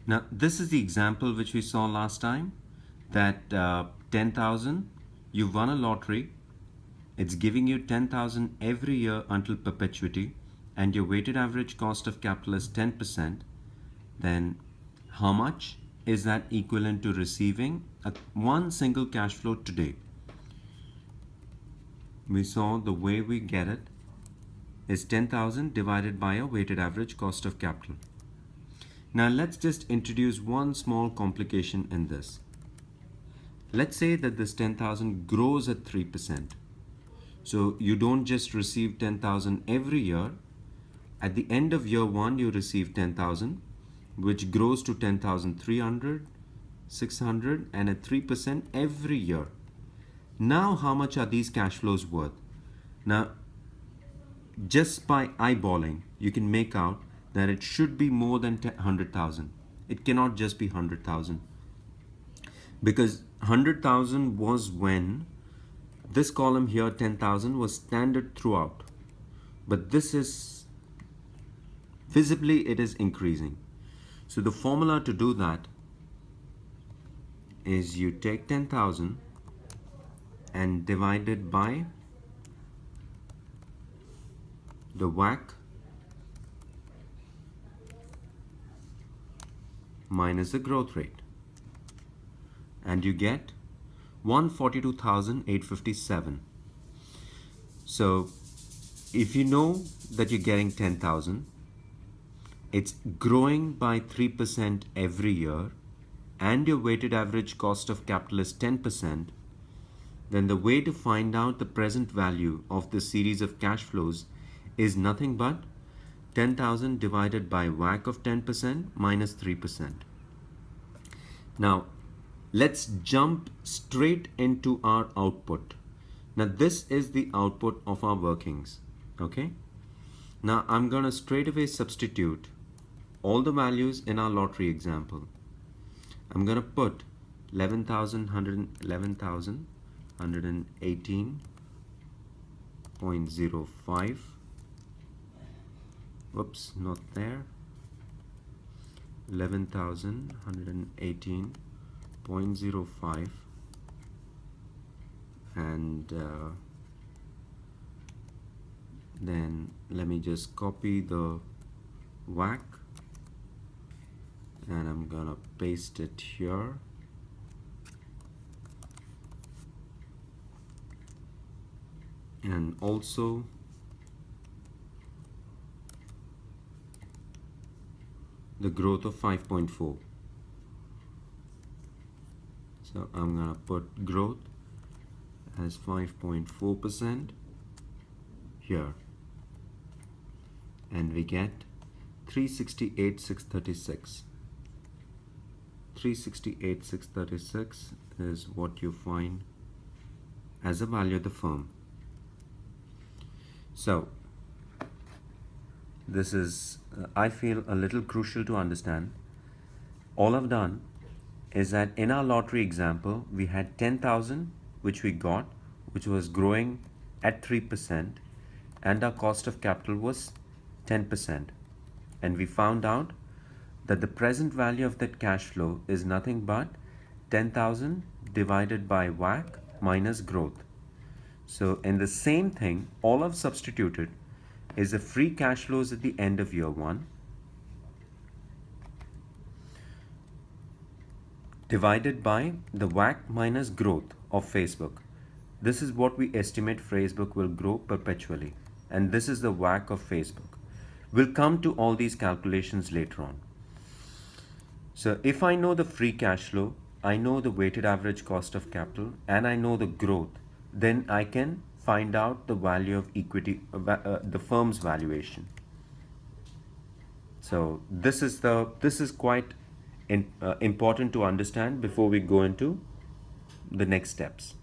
Now, this is the example which we saw last time, that 10,000, you won a lottery, it's giving you 10,000 every year until perpetuity, and your weighted average cost of capital is 10%, then how much is that equivalent to receiving one single cash flow today? We saw the way we get it is 10,000 divided by a weighted average cost of capital. Now let's just introduce one small complication in this. Let's say that this 10,000 grows at 3%. So you don't just receive 10,000 every year. At the end of year one, you receive 10,000, which grows to 10,300, 600, and at 3% every year. Now, how much are these cash flows worth? Now, just by eyeballing, you can make out that it should be more than 100,000. It cannot just be 100,000, because 100,000 was when this column here, 10,000, was standard throughout. But this is visibly, it is increasing. So the formula to do that is you take 10,000 and divide it by the WACC minus the growth rate, and you get 142,857. So if you know that you're getting 10,000, it's growing by 3% every year, and your weighted average cost of capital is 10%, then the way to find out the present value of this series of cash flows is nothing but 10,000 divided by WACC of 10% minus 3%. Now, let's jump straight into our output. Now, this is the output of our workings, okay? Now, I'm going to straight away substitute all the values in our lottery example. I'm going to put 11,118.05. Whoops, not there. 11,118.05, and then let me just copy the WACC, and I'm gonna paste it here. And also the growth of 5.4. So I'm gonna put growth as 5.4% here, and we get 368,636. 368,636 is what you find as a value of the firm. So this is, I feel, a little crucial to understand. All I've done is that in our lottery example, we had 10,000, which we got, which was growing at 3%, and our cost of capital was 10%. And we found out that the present value of that cash flow is nothing but 10,000 divided by WACC minus growth. So in the same thing, all I've substituted is the free cash flows at the end of year one divided by the WACC minus growth of Facebook. This is what we estimate Facebook will grow perpetually, and this is the WACC of Facebook. We'll come to all these calculations later on. So if I know the free cash flow, I know the weighted average cost of capital, and I know the growth, then I can find out the value of equity, the firm's valuation. So this is quite important to understand before we go into the next steps.